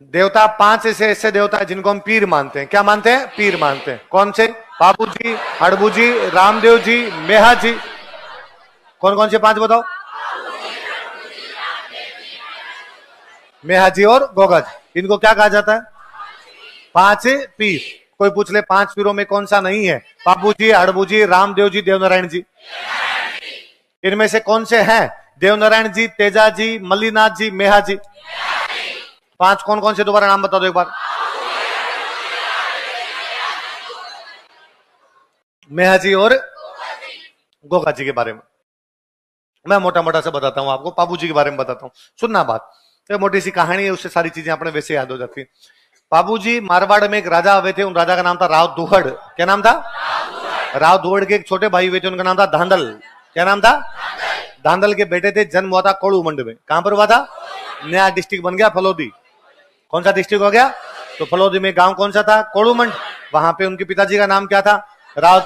देवता 5 ऐसे देवता है जिनको हम पीर मानते हैं। क्या मानते हैं? पीर मानते हैं। कौन से? बाबू जी, हड़बू जी, रामदेव जी, मेहा जी। कौन कौन से 5 बताओ? मेहा जी और गोगा जी। इनको क्या कहा जाता है? 5 पीर। कोई पूछ ले 5 पीरों में कौन सा नहीं है? बाबू जी, हड़बू जी, रामदेव जी, देवनारायण जी। इनमें से कौन से हैं? देवनारायण जी, तेजा जी, मल्लीनाथ जी, मेहा जी। 5 कौन कौन से? दोबारा नाम बता दो एक बार। मेहा जी और गोगा जी के बारे में मैं मोटा मोटा से बताता हूं आपको। बाबू जी के बारे में बताता हूं, सुनना बात। एक मोटी सी कहानी है, उससे सारी चीजें अपने वैसे याद हो जाती है। बाबू जी मारवाड़ में एक राजा हुए थे, उन राजा का नाम था राव दुहड़। क्या नाम था? राव दुहड़ के एक छोटे भाई हुए थे, उनका नाम था धांधल। क्या नाम था? धांधल के बेटे थे। जन्म हुआ था कोड़ूमंड में। कहां पर हुआ था? नया डिस्ट्रिक्ट बन गया फलोदी। कौन सा डिस्ट्रिक्ट हो गया? तो फलोदी में गांव कौन सा था? कोड़ूमंड। वहां पे उनके पिताजी का नाम क्या था? राव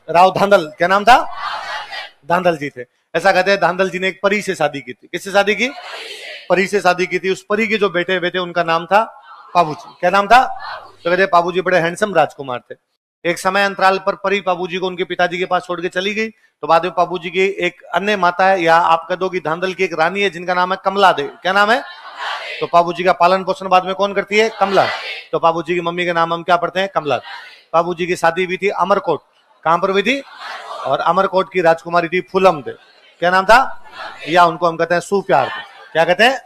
राव धांधल। क्या नाम था? धांधल जी थे। ऐसा कहते हैं धांधल जी ने एक परी से शादी की थी। किससे शादी की? परी से शादी की थी। उस परी के जो बेटे हुए थे उनका नाम था बाबूजी। क्या नाम था? तो कहते बाबूजी बड़े हैंडसम राजकुमार थे। एक समय अंतराल पर परी बाबूजी को उनके पिताजी के पास छोड़ के चली गई। तो बाद में बाबूजी की एक अन्य माता है, या आप कह दो कि धांधल की एक रानी है जिनका नाम है कमला देवी। क्या नाम है? तो बाबूजी का पालन पोषण बाद में कौन करती है? कमला। तो बाबूजी की मम्मी का नाम हम क्या पढ़ते हैं? कमला। बाबूजी की शादी हुई थी अमरकोट। कहां पर हुई थी? और अमरकोट की राजकुमारी थी फूलम दे। क्या नाम था? या उनको हम कहते हैं सुप्यार दे। क्या कहते हैं?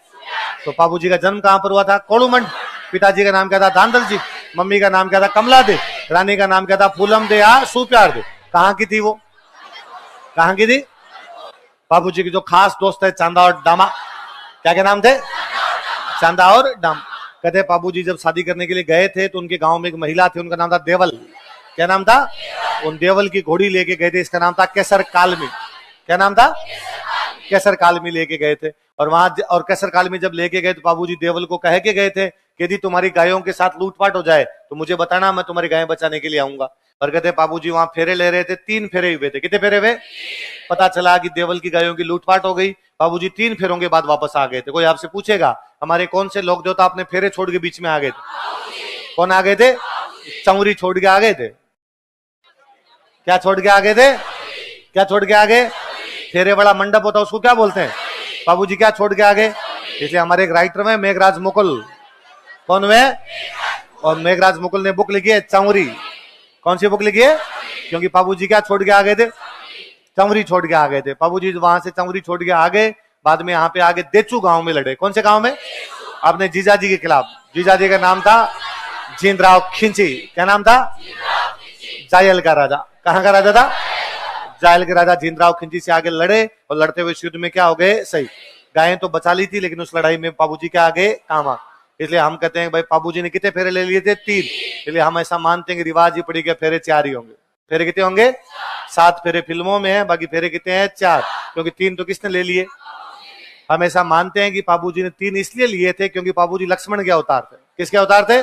तो बाबूजी का जन्म कहां पर हुआ था? कोड़ूमंड। पिताजी का नाम क्या था? धांधल जी। मम्मी का नाम क्या था? कमला दे। रानी का नाम क्या था? फूलम दे या सुप्यार दे। कहां की थी वो? कहां की थी? बाबूजी की जो खास दोस्त है चांदा और डामा। क्या क्या नाम थे? चांदा और डाम। कहते बाबूजी जब शादी करने के लिए गए थे तो उनके गांव में एक महिला थी, उनका नाम था देवल। क्या नाम था? उन देवल की घोड़ी लेके गए थे, इसका नाम था केसर कालमी। क्या नाम था? केसर कालमी लेके गए थे। और वहां और केसर कालमी जब लेके गए तो बाबूजी देवल को कह के गए थे कि यदि तुम्हारी गायों के साथ लूटपाट हो जाए तो मुझे बताना, मैं तुम्हारी गायें बचाने के लिए आऊंगा। और कहते बाबूजी वहां फेरे ले रहे थे, 3 फेरे हुए थे। कितने फेरे हुए? पता चला कि देवल की गायों की लूटपाट हो गई। बाबूजी 3 फेरों के बाद वापस आ गए थे। कोई आपसे पूछेगा हमारे कौन से लोग देवता अपने फेरे छोड़ के बीच में आ गए थे? कौन आ गए थे? चौरी छोड़ के आ गए थे। क्या छोड़ के आ गए थे? क्या छोड़ के आ गए? फेरे वाला मंडप होता है उसको क्या बोलते हैं? बाबूजी क्या छोड़ के आ गए? इसलिए हमारे एक राइटर में मेघराज मुकुल। कौन हुए? और मेघराज मुकुल ने बुक लिखी है चौरी। कौन सी बुक लिखी है? क्योंकि बाबूजी क्या छोड़ के आ गए थे? चौरी छोड़ के आ गए थे। बाबूजी वहां से चौरी छोड़ के आ गए। बाद में यहाँ पे आगे देचू गांव में लड़े। कौन से गांव में? अपने जीजाजी के खिलाफ। जीजाजी का नाम था जींदराव खिंची। क्या नाम था? जायल का राजा। कहां का राजा था? जायल के राजा जींदराव खिंची से आगे लड़े और लड़ते हुए युद्ध में क्या हो गए? सही। गायें तो बचा ली थी लेकिन उस लड़ाई में बाबूजी क्या आगे काम आ। इसलिए हम कहते हैं भाई बाबूजी ने कितने फेरे ले लिए थे? 3। इसलिए हम ऐसा मानते हैं कि रिवाज ही पड़ी गया फेरे 4 ही होंगे। फेरे कितने होंगे? 7 फेरे फिल्मों में है, बाकी फेरे कितने हैं? 4। क्योंकि 3 तो किसने ले लिए? हम ऐसा मानते हैं कि बाबूजी ने 3 इसलिए लिए थे क्योंकि बाबूजी लक्ष्मण के अवतार थे। किसके अवतार थे?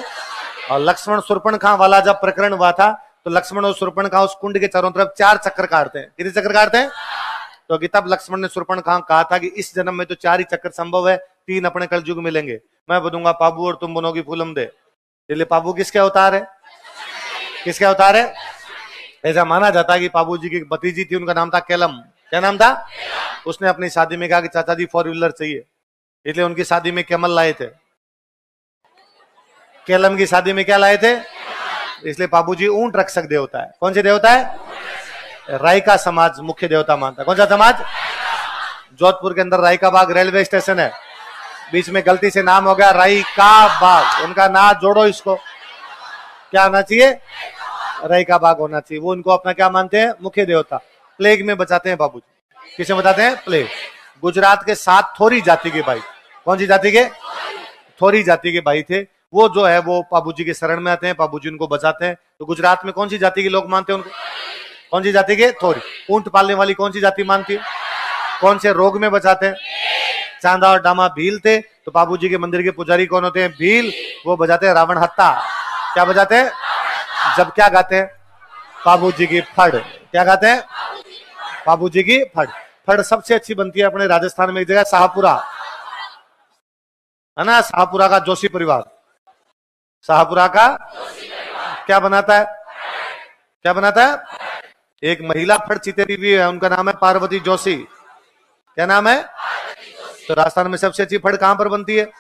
और लक्ष्मण शूर्पणखा वाला जब प्रकरण हुआ था तो लक्ष्मण और शूर्पणखा उस कुंड के चारों तरफ 4 चक्कर काटते हैं। कितने चक्कर काटते हैं? तो तब लक्ष्मण ने शूर्पणखा कहा था कि इस जन्म में तो 4 ही चक्कर संभव है, 3 अपने कलयुग में मिलेंगे। मैं बनूंगा पाबू और तुम बनोगी फूलम दे। इसलिए पाबू किसके अवतार है? किसके अवतार है? ऐसा माना जाता है कि बाबू जी की भतीजी थी, उनका नाम था केलम। क्या नाम था? उसने अपनी शादी में कहा कि चाचा जी 4 व्हीलर चाहिए, इसलिए उनकी शादी में कैमल लाए थे। केलम की शादी में क्या लाए थे? इसलिए बाबूजी ऊंट रक्षक देवता है। कौन से देवता है? रायका समाज मुख्य देवता मानता है। कौन सा समाज? जोधपुर के अंदर रायका बाग रेलवे स्टेशन है, बीच में गलती से नाम हो गया रायका बाग। उनका नाम जोड़ो, इसको क्या आना चाहिए? रायका बाग होना चाहिए। वो उनको अपना क्या मानते हैं? मुख्य देवता। प्लेग में बचाते हैं बाबूजी। किसे बताते हैं? प्लेग। गुजरात के 7 थोरी जाति के भाई। कौन सी जाति के? थोरी जाति के भाई थे। वो जो है वो बाबूजी के शरण में आते हैं, बाबूजी उनको बचाते हैं। तो गुजरात में कौन सी जाति के लोग मानते हैं उनको? कौन सी जाति के? थोरी। ऊंट पालने वाली कौन सी जाति मानती है? कौन से रोग में बचाते हैं? चांदा और डामा भील थे। तो बाबूजी के मंदिर के पुजारी कौन होते हैं? भील। वो बजाते हैं रावण हत्ता। क्या बजाते हैं? जब क्या गाते हैं? बाबूजी की फड़। क्या गाते हैं? बाबूजी की फड़। फड़ सबसे अच्छी बनती है अपने राजस्थान में एक जगह शाहपुरा है ना, शाहपुरा का जोशी परिवार। शाहपुरा का क्या बनाता है? क्या बनाता है? एक महिला फड़ चितेरी भी है, उनका नाम है पार्वती जोशी। क्या नाम है? तो राजस्थान में सबसे अच्छी फड़ कहां पर बनती है?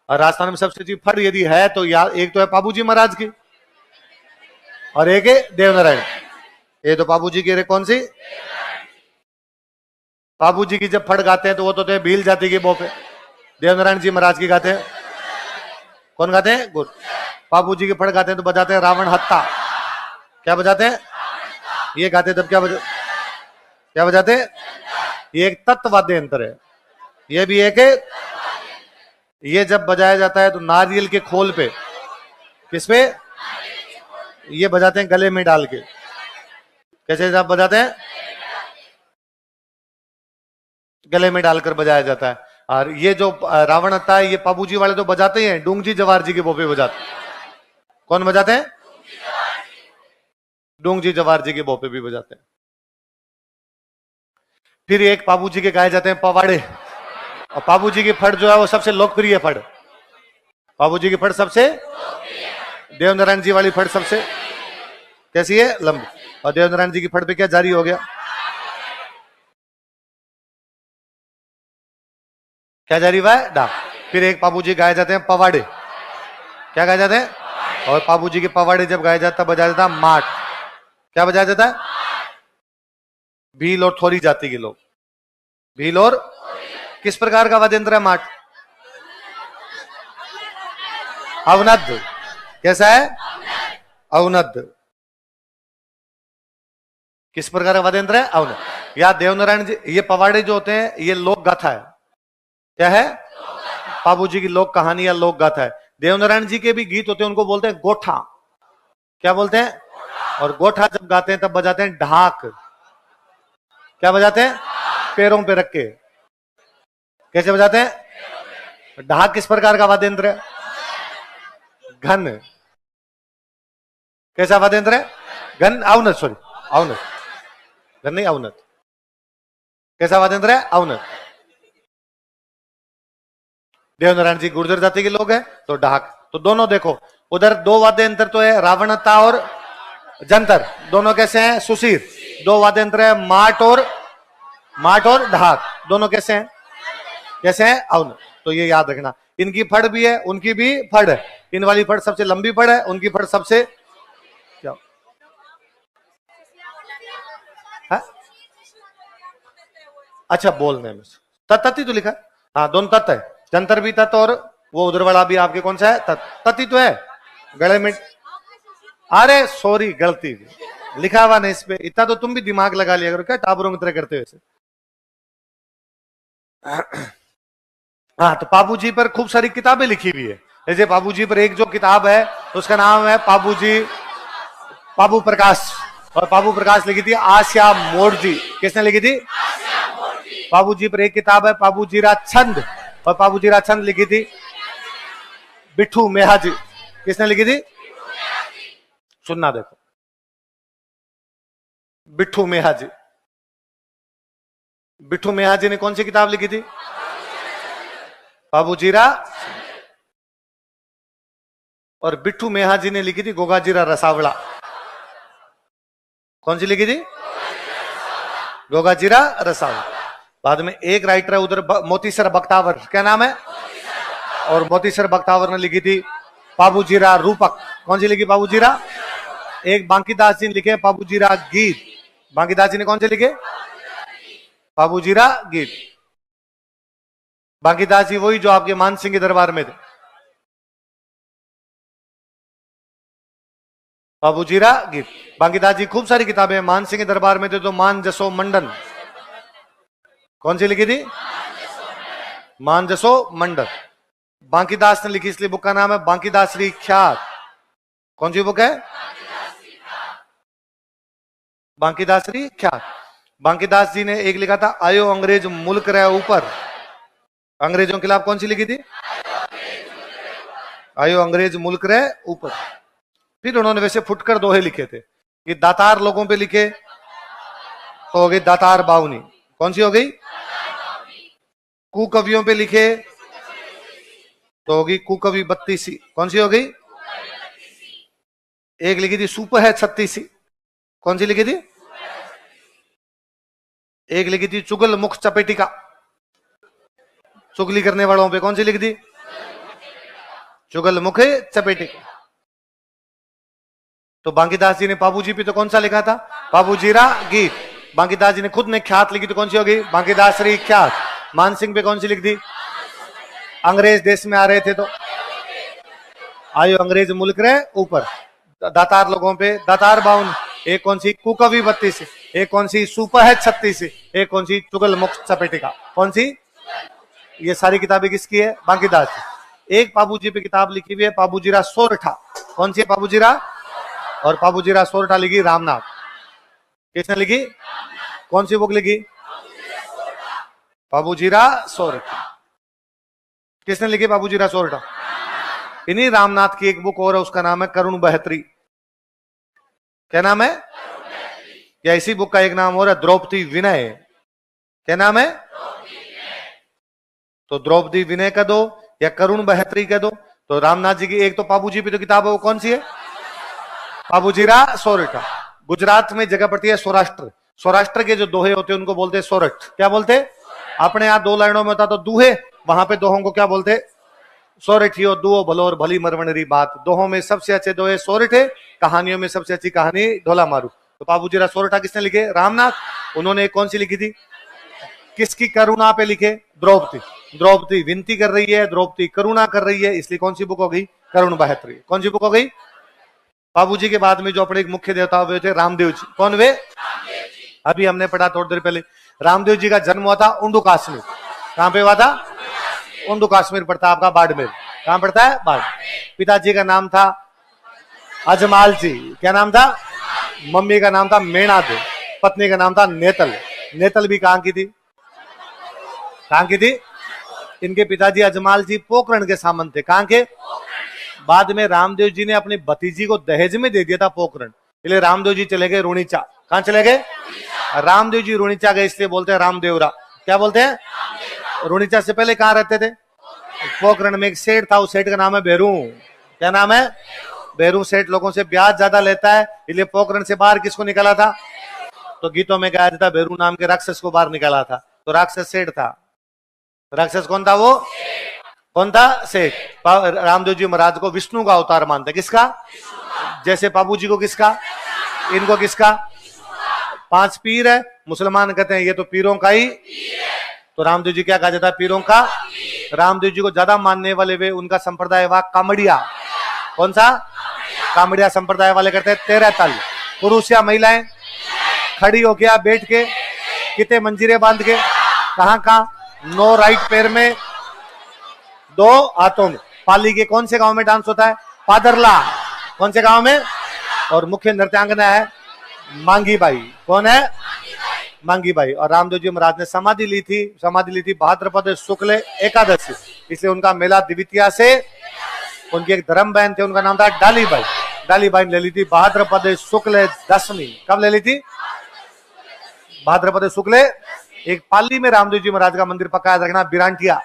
और राजस्थान में सबसे अच्छी फड़ यदि है तो एक तो है पाबूजी महाराज की और एक है देवनारायण। ये तो पाबूजी की, कौन सी? पाबूजी की जब फड़ गाते हैं तो वो तो भील जाति की बोपे। देवनारायण जी महाराज की गाते हैं, कौन गाते हैं? गुड। पाबूजी की फड़ गाते हैं तो बजाते हैं रावण हत्ता। क्या बजाते हैं? ये गाते तब क्या बजाते हैं? ये एक तत्ववाद्य यंत्र है, ये भी एक है। ये जब बजाया जाता है तो नारियल के खोल पे, किस पे? ये बजाते हैं गले में डाल के। कैसे जब बजाते हैं? गले में डालकर बजाया जाता है। और ये जो रावण हत्ता है, ये पाबूजी वाले तो बजाते ही हैं, डूंगजी जवार जी के बोपे बजाते। कौन बजाते हैं? डूंगजी जवार जी के बोपे भी बजाते हैं। फिर एक पाबूजी के गाए जाते हैं पवाड़े। और पाबूजी की फड़ जो है वो सबसे लोकप्रिय फड़। पाबूजी की फड़ सबसे, देवनारायण जी वाली फड़ सबसे कैसी है? लंबी। और देवनारायण जी की फड़ पे क्या जारी हो गया? क्या जारी हुआ है? डाक। फिर एक पाबूजी गाए जाते हैं पवाड़े। क्या गाए जाते हैं? और पाबूजी के पवाड़े जब गाया जाता बजाया जाता माट। क्या बजाया जाता है? भील और थोरी जाति के लोग। भील और किस प्रकार का वाद्य यंत्र है माट? अवनद। कैसा है? अवनद। किस प्रकार का वाद्य यंत्र है? अवनद। या देवनारायण जी, ये पवाड़े जो होते हैं ये लोक गाथा है। क्या है? पाबूजी की लोक कहानी या लोक गाथा है। देवनारायण जी के भी गीत होते हैं, उनको बोलते हैं गोठा। क्या बोलते हैं? और गोठा जब गाते हैं तब बजाते हैं ढाक। क्या बजाते हैं? पैरों पे रख के। कैसे बजाते हैं? ढाक किस प्रकार का वाद्य यंत्र है? घन। कैसा वाद्य यंत्र है? घन। अवनत, सॉरी अवनत, घन नहीं अवनत। कैसा वाद्य यंत्र है? अवनत। देवनारायण जी गुर्जर जाति के लोग हैं तो ढाक। तो दोनों देखो, उधर दो वाद्य यंत्र तो है, रावणता और जंतर। दोनों कैसे हैं? सुशीर। दो वाद्य यंत्र है, माट और ढाक। दोनों कैसे हैं? कैसे हैं? अवनत। तो ये याद रखना, इनकी फड़ भी है, उनकी भी फड़ है। इन वाली फड़ सबसे लंबी फड़ है, उनकी फड़ सबसे क्या है? अच्छा, बोलने में तत्ती तो लिखा है। हाँ, दोनों तत्त है, जंतर भी तत्त और वो उधर वाला भी आपके कौन सा है? तत्ती तो है गले में। अरे सॉरी, गलती, लिखा हुआ नहीं इस पे। इतना तो तुम भी दिमाग लगा लिया करो, क्या टाबरों की तरह करते हो ऐसे। हाँ, तो पाबूजी पर खूब सारी किताबें लिखी हुई है। जैसे पाबूजी पर एक जो किताब है उसका नाम है पाबू प्रकाश। और पाबू प्रकाश लिखी थी आसिया मोड़जी। किसने लिखी थी? पाबूजी पर एक किताब है पाबूजीरा छंद। और पाबूजीरा छंद लिखी थी बिट्ठू मेहाजी। किसने लिखी थी? सुनना देखो, बिट्ठू मेहाजी। बिट्ठू मेहाजी ने कौन सी किताब लिखी थी? पाबूजीरा। और बिट्ठू मेहाजी ने लिखी थी गोगाजीरा रसावला। कौन सी लिखी थी? गोगाजीरा रसावला। बाद में एक राइटर है उधर मोतीसर बख्तावर। क्या नाम है? और मोतीसर बख्तावर ने लिखी थी पाबूजीरा रूपक। कौन सी लिखी? पाबूजीरा। एक बांकीदास जी ने लिखे पाबूजीरा गीत। बांकीदास जी ने कौन से लिखे? पाबूजीरा गीत। बांकीदास जी वही जो आपके मान सिंह के दरबार में थे। पाबूजीरा गीत। बांकीदास जी खूब सारी किताबें मान सिंह के दरबार में थे तो मान जसो मंडन। कौन सी लिखी थी? मान जसो मंडन। बांकीदास ने लिखी, इसलिए बुक का नाम है बांकीदास श्री ख्यात। कौन सी बुक है? बांकीदास श्री ख्यात। बांकीदास जी ने एक लिखा था आयो अंग्रेज मुल्क रहे ऊपर। अंग्रेजों के खिलाफ कौन सी लिखी थी? आयो अंग्रेज मुल्क रहे ऊपर। फिर उन्होंने वैसे फुटकर दोहे लिखे थे। ये दातार लोगों पे लिखे तो हो गई दातार बावनी। कौन सी हो गई? कुकवियों पे लिखे तो होगी कुकवी 32सी। कौन सी होगी? एक लिखी थी सुपर है 36सी। कौन सी लिखी थी? एक लिखी थी चुगल मुख चपेटिका, चुगली करने वालों पे। कौन सी लिखी थी? चुगल मुख चपेटिका। तो बांकीदास जी ने पाबूजी पे तो कौन सा लिखा था? पाबूजीरा गीत। बांकीदास जी ने खुद ने ख्यात लिखी तो कौन सी होगी? बांकीदासरी ख्यात। मानसिंह पे कौन सी लिख दी? अंग्रेज देश में आ रहे थे तो आयो अंग्रेज मुल्क रे ऊपर। दातार लोगों पे दातार बाउन। एक कौन सी? कुकवी 32, एक कौन सी? सुपर है 36, एक कौन सी? चुगल मुख चपेटिका। कौन सी? ये सारी किताबें किसकी है? बांकीदास की। एक पाबूजी पे किताब लिखी हुई है पाबूजीरा सोरठा। कौन सी है? पाबूजीरा। और पाबूजीरा सोरठा लिखी रामनाथ। किसने लिखी? कौन सी बुक लिखी? पाबूजीरा सोरठा। किसने लिखी पाबूजीरा सोरठा? इन्हीं रामनाथ की एक बुक और है, उसका नाम है करुण बहत्री। क्या नाम है? या इसी बुक का एक नाम और है द्रौपदी विनय। क्या नाम है? तो द्रौपदी विनय का दो या करुण बहत्री का दो। तो रामनाथ जी की एक तो पाबूजी पे तो किताब है, वो कौन सी है? पाबूजीरा सोरठा। गुजरात में जगह पड़ती है सौराष्ट्र। सौराष्ट्र के जो दोहे होते हैं उनको बोलते हैं सोरठ। क्या बोलते? अपने यहाँ दो लाइनों में होता तो दूहे, वहां पे दोहों को क्या बोलते? सोरठियो दुओ भलो और भली मरवणरी बात। दोहों में सबसे अच्छे दोहे सोरठ है, कहानियों में सबसे अच्छी कहानी ढोला मारू। तो पाबूजीरा सोरठा किसने लिखे? रामनाथ। उन्होंने कौन सी लिखी थी? किसकी करुणा पे लिखे? द्रौपदी। द्रौपदी विनती कर रही है, द्रौपदी करुणा कर रही है, इसलिए कौन सी बुक हो गई? करुण बहत्री। कौन सी बुक हो गई? पाबूजी के बाद में जो अपने मुख्य देवता हुए थे रामदेव जी। कौन वे? अभी हमने पढ़ा थोड़ी देर पहले, रामदेव जी का जन्म हुआ था उंडू कश्मीर। कहां पे हुआ था? उंडू कश्मीर पड़ता है आपका बाड़मेर। कहां पड़ता है? बाड़। पिताजी का नाम था अजमाल जी। क्या नाम था? मम्मी का नाम था मेणा दे। पत्नी का नाम था नेतल। नेतल भी कहां की थी? कहां की थी? इनके पिताजी अजमाल जी पोखरण के सामंत थे। कहां के? बाद में रामदेव जी ने अपनी भतीजी को दहेज में दे दिया था पोखरण, इसलिए रामदेव जी चले गए रुणीचा। कहां चले गए? रामदेव जी रुणीचा गए, इसलिए बोलते हैं रामदेवरा। क्या बोलते हैं? रुणीचा से पहले कहां रहते थे? पोखरण में एक सेठ था, उस सेठ का नाम है बेरू। क्या नाम है? बेरू सेठ लोगों से ब्याज ज्यादा लेता है, इसलिए पोखरण से बाहर किसको निकाला था? तो गीतों में गाया जाता बेरू नाम के राक्षस को बाहर निकाला था। तो राक्षस सेठ था। राक्षस कौन था? वो कौन था? सेठ। रामदेव जी महाराज को विष्णु का अवतार मानते। किसका? जैसे पाबूजी को किसका? इनको किसका? 5 पीर है, मुसलमान कहते हैं ये तो पीरों का ही। तो रामदेव जी क्या कहा जाता है? पीरों का। रामदेव जी को ज्यादा मानने वाले वे उनका संप्रदाय हुआ कामड़िया। कौन सा? कामड़िया संप्रदाय वाले करते हैं 13 तल। पुरुष या महिलाएं खड़ी हो गया, बैठ के, कितने मंजीरे बांध के, कहां कहां? 9 राइट पैर में, 2 हाथों में। पाली के कौन से गांव में डांस होता है? पादरला। कौन से गांव में? और मुख्य नृत्यांगना है मांगी बाई। कौन है? मांगी बाई। और रामदेव जी महाराज ने समाधि ली थी भाद्रपद शुक्ल एकादशी, इसलिए उनका मेला द्वितीया से। उनकी एक धर्म बहन थे, उनका नाम था डालीबाई। डालीबाई ने ले ली थी भाद्रपद शुक्ल दशमी। कब ले ली थी? भाद्रपद शुक्ल। एक पाली में रामदेव जी महाराज का मंदिर पक्का याद रखना, बिरांटिया।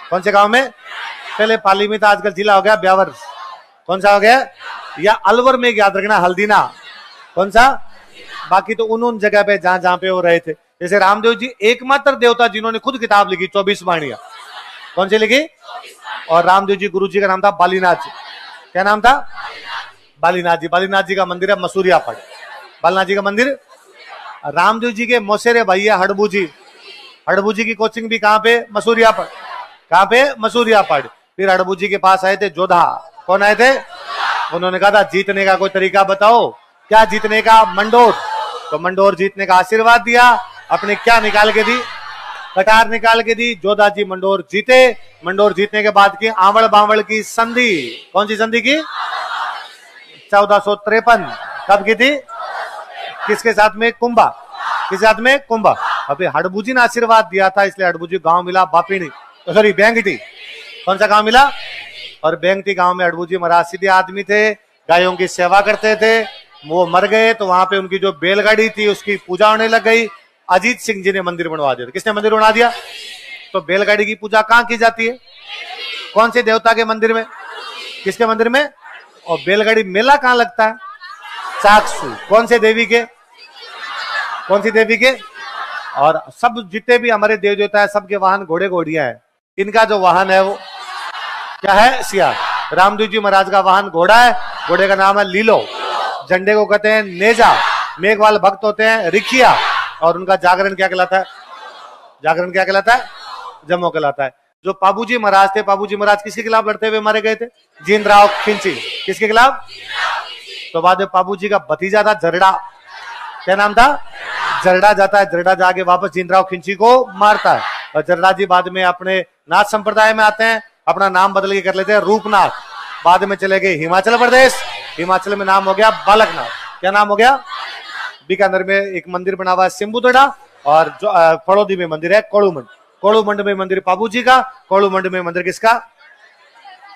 कौन से गांव में? पहले पाली में था, आजकल जिला हो गया ब्यावर। कौन सा हो गया? या अलवर में याद रखना, हल्दीना। कौन सा? बाकी तो उन जगह पे जहां जहां पे वो रहे थे। जैसे रामदेव जी एकमात्र देवता जिन्होंने खुद किताब लिखी 24 वाणियां। कौन सी लिखी? और रामदेव जी गुरु जी का नाम था बालीनाथ जी। क्या नाम था? बालीनाथ जी। बालीनाथ जी का मंदिर है मसूरिया पड़। बालीनाथ जी का मंदिर। रामदेव जी के मौसेरे भैया हड़बू जी। हड़बू जी की कोचिंग भी कहां पे? मसूरिया पड़। कहां पे? मसूरिया पड़। फिर हड़बू जी के पास आए थे जोधा। कौन आए थे? उन्होंने कहा था जीतने का कोई तरीका बताओ। क्या जीतने का? मंडोर। तो मंडोर जीतने का आशीर्वाद दिया। अपने क्या निकाल के दी? कटार निकाल के दी। जोधा जी मंडोर जीते। मंडोर जीतने के बाद की आवड़ बावड़ की संधि। कौन सी संधि की? 1453। कब की थी? किसके साथ में? कुंभा। किसके साथ में? कुंभा। अभी हड़बू जी ने आशीर्वाद दिया था, इसलिए हड़बू जी गांव मिला बापिणी, सॉरी बेंगटी। कौन सा गांव मिला? और बेंगटी गांव में हड़बू जी महाराज सीधे आदमी थे, गायों की सेवा करते थे। वो मर गए तो वहां पे उनकी जो बैलगाड़ी थी उसकी पूजा होने लग गई। अजीत सिंह जी ने मंदिर बनवा दिया। किसने मंदिर बना दिया? तो बैलगाड़ी की पूजा कहां की जाती है? कौन से देवता के मंदिर में? किसके मंदिर में? और बैलगाड़ी मेला कहाँ लगता है? चाकसू। कौन से देवी के? कौन सी देवी के? और सब जितने भी हमारे देव देवता है सबके वाहन घोड़े घोड़ियां है। इनका जो वाहन है वो क्या है? सियार। रामदेव जी महाराज का वाहन घोड़ा है, घोड़े का नाम है लीलो। झंडे को कहते हैं नेजा। मेघवाल भक्त होते हैं रिखिया। और उनका जागरण क्या कहलाता है? जागरण क्या कहलाता है? जमो कहलाता है। जो पाबूजी महाराज थे, पाबूजी महाराज किसके खिलाफ लड़ते हुए मारे गए थे? जीनराव खिंची। किसके खिलाफ? तो बाद में पाबूजी का भतीजा था जरडा। क्या नाम था? जरडा जाता है, जरडा जाके वापस जीनराव खिंची को मारता है। और जरडा जी बाद में अपने नाथ संप्रदाय में आते हैं, अपना नाम बदल के कर लेते हैं रूपनाथ। बाद में चले गए हिमाचल प्रदेश, हिमाचल में नाम हो गया बालकनाथ। क्या नाम हो गया? बीकानेर में एक मंदिर बना हुआ है सिंबुदड़ा, और जो फड़ौदी में मंदिर है कोड़ूमंड। कोड़ूमंड में मंदिर पाबूजी का, कोड़ूमंड में मंदिर किसका?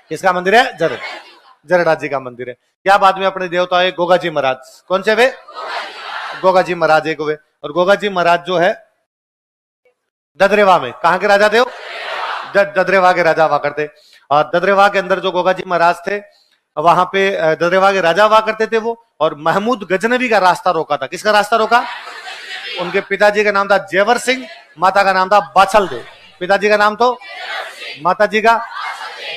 किसका मंदिर है? जरडा जी का मंदिर है। क्या बाद में अपने देवता है गोगा जी महाराज। कौन से वे? गोगा जी महाराज एक हुए। और गोगा जी महाराज जो है ददरेवा में, कहां के राजा थे वो? ददरेवा के राजा हुआ करते। और ददरेवा के अंदर जो गोगा जी महाराज थे, वहां पे ददरेवा के राजा हुआ करते थे वो। और महमूद गजनवी का रास्ता रोका था। किसका रास्ता रोका? उनके पिताजी का नाम था जेवर सिंह, माता का नाम था बाछल देव। पिताजी का नाम तो, माता जी का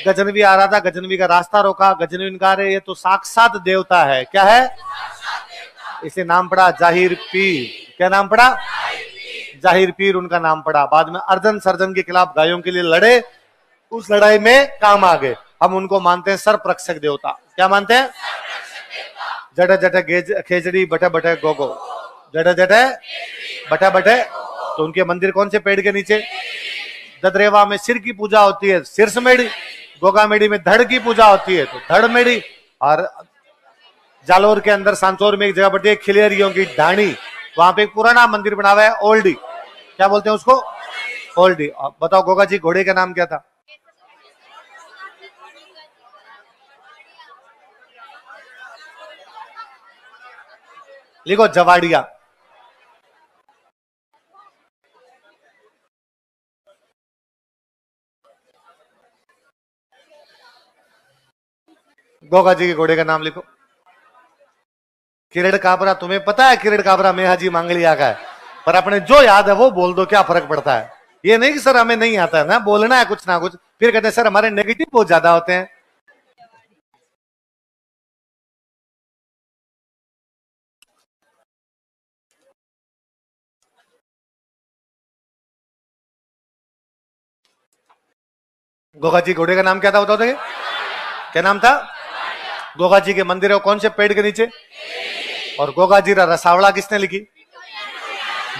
गजनवी आ रहा था, गजनवी का रास्ता रोका। गजनवी ने कहा अरे ये तो साक्षात देवता है। क्या है? इसे नाम पड़ा जाहिर पीर। क्या नाम पड़ा? जाहिर पीर उनका नाम पड़ा। बाद में अर्जन सर्जन के खिलाफ गायों के लिए लड़े, उस लड़ाई में काम आ गए। हम उनको मानते हैं सर्परक्षक देवता। क्या मानते हैं? जटे जटे खेजड़ी बटे बटे गोगो, जटे जटे बटे बटे। तो उनके मंदिर कौन से पेड़ के नीचे? ददरेवा में सिर की पूजा होती है, सिर समेड़ी। गोगा मेड़ी में धड़ की पूजा होती है, तो धड़ मेड़ी। और जालोर के अंदर सांचौर में एक जगह पड़ती है खिलेरियों की ढाणी, वहां पे एक पुराना मंदिर बना हुआ है ओल्डी। क्या बोलते हैं उसको? ओल्डी। बताओ गोगा जी घोड़े का नाम क्या था? लिखो जवाड़िया। गोगा जी के घोड़े का नाम लिखो। किरण काबरा। तुम्हें पता है किरण काबरा मेहाजी मांगलिया का है, पर अपने जो याद है वो बोल दो, क्या फर्क पड़ता है। ये नहीं कि सर हमें नहीं आता है ना, बोलना है कुछ ना कुछ। फिर कहते हैं सर हमारे नेगेटिव बहुत ज्यादा होते हैं। गोगा जी घोड़े का नाम क्या था बताओ तो? क्या नाम था? गोगा जी के मंदिर है कौन से पेड़ के नीचे? और गोगा जी रसावड़ा किसने लिखी?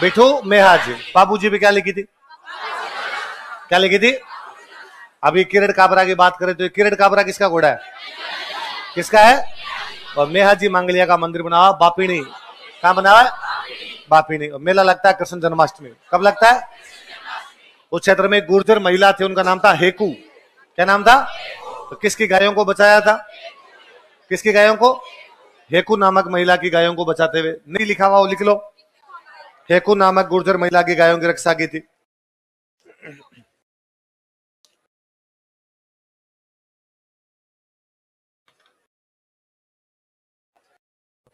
बिठू मेहाजी। बाबूजी भी क्या लिखी थी? क्या लिखी थी? अभी किरण काबरा की बात करें तो किरण काबरा किसका घोड़ा है? किसका है? और मेहाजी मांगलिया का मंदिर बना हुआ बापिणी। कहां बना हुआ है? बापिणी। मेला लगता है कृष्ण जन्माष्टमी। कब लगता है? उस क्षेत्र में गुर्जर महिला थी, उनका नाम था हेकू। क्या नाम था? तो किसकी गायों को बचाया था? किसकी गायों को? हेकू नामक महिला की गायों को बचाते हुए। नहीं लिखा हुआ वो लिख लो। हेकू नामक गुर्जर महिला की गायों की रक्षा की थी।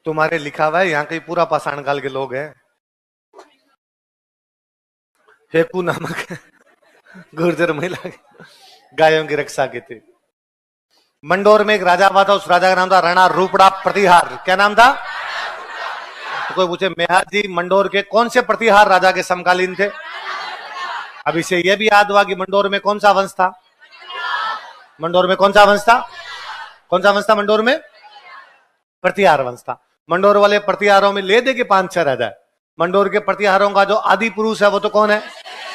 तुम्हारे लिखा हुआ है, यहाँ कहीं पूरा पाषाण काल के लोग हैं। हेकू नामक गुर्जर महिला गायों की रक्षा की थी। मंडोर में एक राजा हुआ था, उस राजा का नाम था राणा रूपड़ा प्रतिहार। क्या नाम था? तो कोई पूछे मेहाजी मंडोर के कौन से प्रतिहार राजा के समकालीन थे? अब इसे यह भी याद हुआ कि मंडोर में कौन सा वंश था? मंडोर में कौन सा वंश था? कौन सा वंश था मंडोर में? प्रतिहार वंश था। मंडोर वाले प्रतिहारों में ले दे के 5-6 राजा है। मंडोर के प्रतिहारों का जो आदि पुरुष है वो तो कौन है?